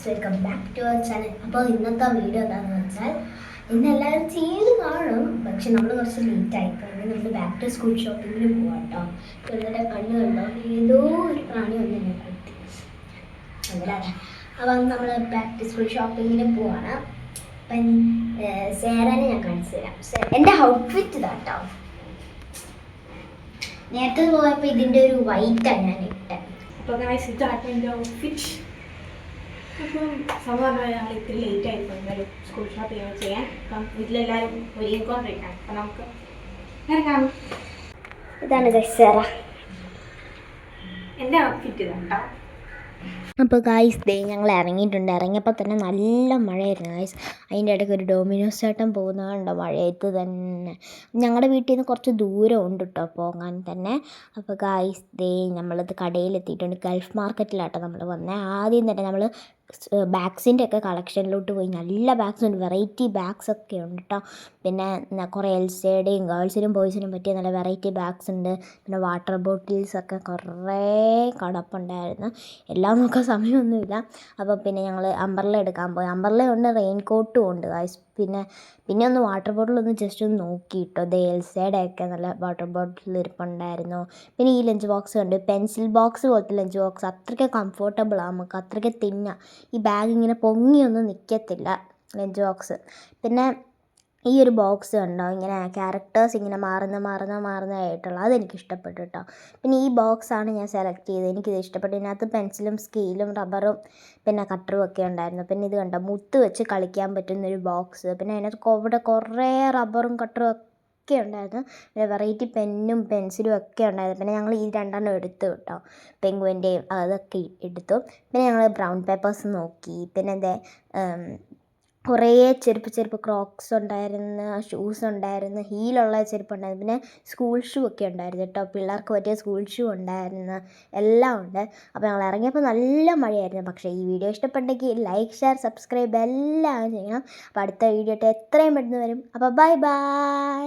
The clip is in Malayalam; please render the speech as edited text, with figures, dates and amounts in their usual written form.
Welcome back to our channel. അപ്പോൾ ഇന്നത്തെ വീഡിയോ എന്താണെന്ന് വെച്ചാൽ ഇന്ന് എല്ലാവരും ചെയ്ത് കാണും, പക്ഷെ നമ്മൾ കുറച്ച് ലേറ്റായിപ്പോയി. നമ്മൾ ബാക്ക് ടു സ്കൂൾ ഷോപ്പിങ്ങിന് പോവാം കേട്ടോ. എന്നിട്ട് കണ്ണു കണ്ടോ, ഏതോ ഒരു പ്രാണി വന്ന് എന്നെ കുത്തി അങ്ങനെ. അപ്പം നമ്മൾ ബാക്ക് ടു സ്കൂൾ ഷോപ്പിങ്ങിന് പോവാണ്. അപ്പം സേരനെ ഞാൻ കാണിച്ചു തരാം. എൻ്റെ ഔട്ട്ഫിറ്റ് ഇതാ കേട്ടോ. നേരത്തെ പോയപ്പോൾ ഇതിൻ്റെ ഒരു വൈറ്റാണ് ഞാൻ ഇട്ടത്. അപ്പോൾ ഗൈസ് ഇതാണ് എൻ്റെ ഔട്ട്ഫിറ്റ്. അപ്പം സാധാരണ ഞങ്ങൾ ഇത്തിരി ലേറ്റ് ആയിപ്പോൾ എന്തായാലും സ്കൂൾ ഷോപ്പിംഗ് ചെയ്യാൻ. അപ്പം വീട്ടിലെല്ലാവരും ഒരുങ്ങിക്കൊണ്ടിരിക്കുകയാണ്. അപ്പം നമുക്ക് ഇറങ്ങാം. ഇതാണ് സേര, എൻ്റെ ഔട്ട്ഫിറ്റ് ഇതാണ് കേട്ടോ. അപ്പോൾ ഗായ്സ് ഞങ്ങൾ ഇറങ്ങിയിട്ടുണ്ട്. ഇറങ്ങിയപ്പോൾ തന്നെ നല്ല മഴയായിരുന്നു ഗായ്സ്. അതിൻ്റെ ഇടയ്ക്ക് ഒരു ഡൊമിനോസ് ചേട്ടൻ പോകുന്നതുകൊണ്ടോ മഴയത്ത് തന്നെ. ഞങ്ങളുടെ വീട്ടിൽ നിന്ന് കുറച്ച് ദൂരം ഉണ്ട് കേട്ടോ പോകാൻ തന്നെ. അപ്പോൾ ഗായ്സ് നമ്മളത് കടയിലെത്തിയിട്ടുണ്ട്. ഗൾഫ് മാർക്കറ്റിലാട്ടോ നമ്മൾ വന്നത്. ആദ്യം തന്നെ നമ്മൾ ബാഗ്സിൻ്റെ ഒക്കെ കളക്ഷനിലോട്ട് പോയി. നല്ല ബാഗ്സ് ഉണ്ട്, വെറൈറ്റി ബാഗ്സ് ഒക്കെ ഉണ്ട് കേട്ടോ. പിന്നെ കുറേ എൽസയുടെയും ഗേൾസിനും ബോയ്സിനും പറ്റിയ നല്ല വെറൈറ്റി ബാഗ്സ് ഉണ്ട്. പിന്നെ വാട്ടർ ബോട്ടിൽസൊക്കെ കുറേ കടപ്പുണ്ടായിരുന്നു. എല്ലാം നോക്കാൻ സമയമൊന്നുമില്ല. അപ്പോൾ പിന്നെ ഞങ്ങൾ അംബ്രല്ല എടുക്കാൻ പോയി. അംബ്രല്ല ഉണ്ട്, റെയിൻ കോട്ടും ഉണ്ട് ഗായ്സ്. പിന്നെ ഒന്ന് വാട്ടർ ബോട്ടിലൊന്ന് ജസ്റ്റ് ഒന്ന് നോക്കി കേട്ടോ. എൽസയുടെ ഒക്കെ നല്ല വാട്ടർ ബോട്ടിൽ ഇരിപ്പുണ്ടായിരുന്നു. പിന്നെ ഈ ലഞ്ച് ബോക്സ് ഉണ്ട്, പെൻസിൽ ബോക്സ് പോലത്തെ ലഞ്ച് ബോക്സ്. അത്രയ്ക്ക് കംഫർട്ടബിളാണ്, നമുക്ക് അത്രയ്ക്ക് തിന്നാം. ഈ ബാഗ് ഇങ്ങനെ പൊങ്ങിയൊന്നും നിൽക്കത്തില്ല ലഞ്ച് ബോക്സ്. പിന്നെ ഈ ഒരു ബോക്സ് കണ്ടോ, ഇങ്ങനെ ക്യാരക്ടേഴ്സ് ഇങ്ങനെ മാറുന്നതായിട്ടുള്ള അതെനിക്ക് ഇഷ്ടപ്പെട്ടു കേട്ടോ. പിന്നെ ഈ ബോക്സാണ് ഞാൻ സെലക്ട് ചെയ്തത്, എനിക്കിത് ഇഷ്ടപ്പെട്ടു. ഇതിനകത്ത് പെൻസിലും സ്കെയിലും റബ്ബറും പിന്നെ കട്ടറും ഒക്കെ ഉണ്ടായിരുന്നു. പിന്നെ ഇത് കണ്ടോ, മുത്ത് വെച്ച് കളിക്കാൻ പറ്റുന്നൊരു ബോക്സ്. പിന്നെ അതിനകത്ത് ഇവിടെ കുറേ റബ്ബറും കട്ടറും ഒക്കെ ഉണ്ടായിരുന്നു. പിന്നെ വെറൈറ്റി പെന്നും പെൻസിലും ഒക്കെ ഉണ്ടായിരുന്നു. പിന്നെ ഞങ്ങൾ ഈ രണ്ടെണ്ണം എടുത്തു കേട്ടോ, പെങ്കുവിൻ്റെയും അതൊക്കെ എടുത്തു. പിന്നെ ഞങ്ങൾ ബ്രൗൺ പേപ്പേഴ്സ് നോക്കി. പിന്നെ എന്താ കുറേ ചെരുപ്പ് ക്രോക്സ് ഉണ്ടായിരുന്നു, ഷൂസ് ഉണ്ടായിരുന്നു, ഹീലുള്ള ചെരുപ്പുണ്ടായിരുന്നു. പിന്നെ സ്കൂൾ ഷൂ ഒക്കെ ഉണ്ടായിരുന്നു കേട്ടോ, പിള്ളേർക്ക് പറ്റിയ സ്കൂൾ ഷൂ ഉണ്ടായിരുന്നു, എല്ലാം ഉണ്ട്. അപ്പോൾ ഞങ്ങൾ ഇറങ്ങിയപ്പോൾ നല്ല മഴയായിരുന്നു. പക്ഷേ ഈ വീഡിയോ ഇഷ്ടപ്പെട്ടെങ്കിൽ ലൈക്ക്, ഷെയർ, സബ്സ്ക്രൈബ് എല്ലാം ചെയ്യണം. അപ്പോൾ അടുത്ത വീഡിയോ എത്രയും പെട്ടെന്ന് വരും. അപ്പോൾ ബൈ.